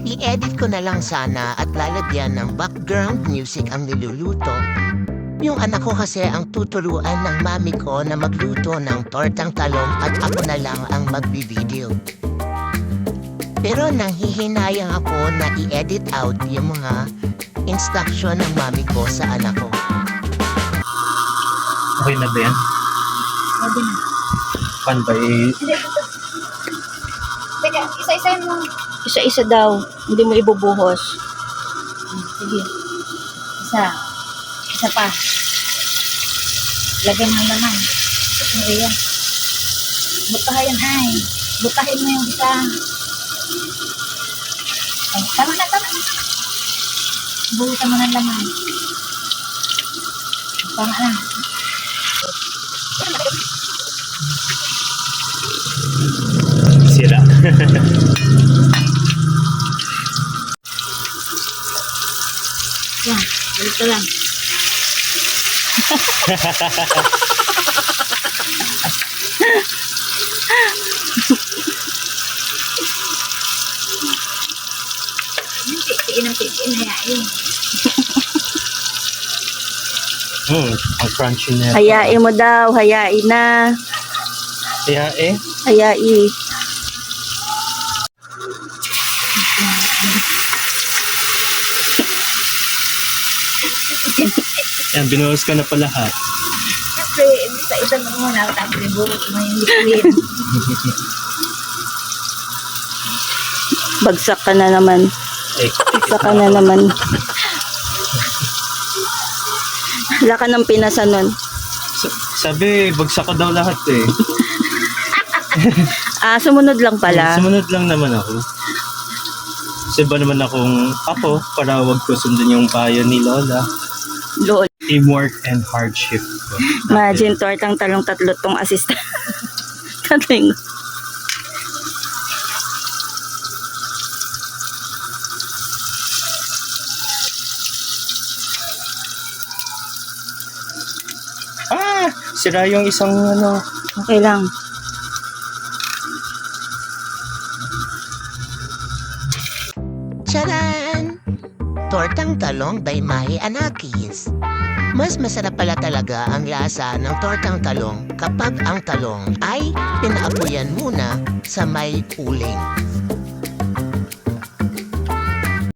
I-edit ko na lang sana at lalagyan ng background music ang niluluto. Yung anak ko kasi ang tuturuan ng mami ko na magluto ng tortang talong at ako na lang ang magbi-video. Pero nanghihinayang ako na i-edit out yung mga instruction ng mami ko sa anak ko. Okay na ba yan? Pwede na. Pan ba Hindi, ito. Teka, isa-isa mo. Isa-isa daw. Hindi mo ibubuhos. Sige. Isa. Isa pa. Lagyan ng laman. Maria. Butahin ay. Butahin mo yung isa. Ay, tama na, tama na. Buhusan mo ng laman. Tama na. sira? Yan, balik ka lang. Pitiin ang pitiin na yain. Ang crunchy na. Hayain mo daw, hayain na. Kaya Hayai. yan, binuhos ka na pala ha. Siyempre, sa isang muna, tapos ibuhos mo yung liquid. Bagsak ka na naman. Bagsak ka na naman. Wala ka ng pinasa nun. Sabi, bagsak ko daw lahat eh. Sumunod lang pala. Sumunod lang naman ako. Kasi ba naman akong ako para wag ko sundin yung payo ni Lola. Lol. Teamwork and hardship ko. Imagine, tortang talong tatlo tong assistant. Kating. Sira yung isang ano. Okay lang. Tcharan! Tortang talong by Mahi Anakis. Mas masarap pala talaga ang lasa ng tortang talong kapag ang talong ay pinaapoyan muna sa may uling.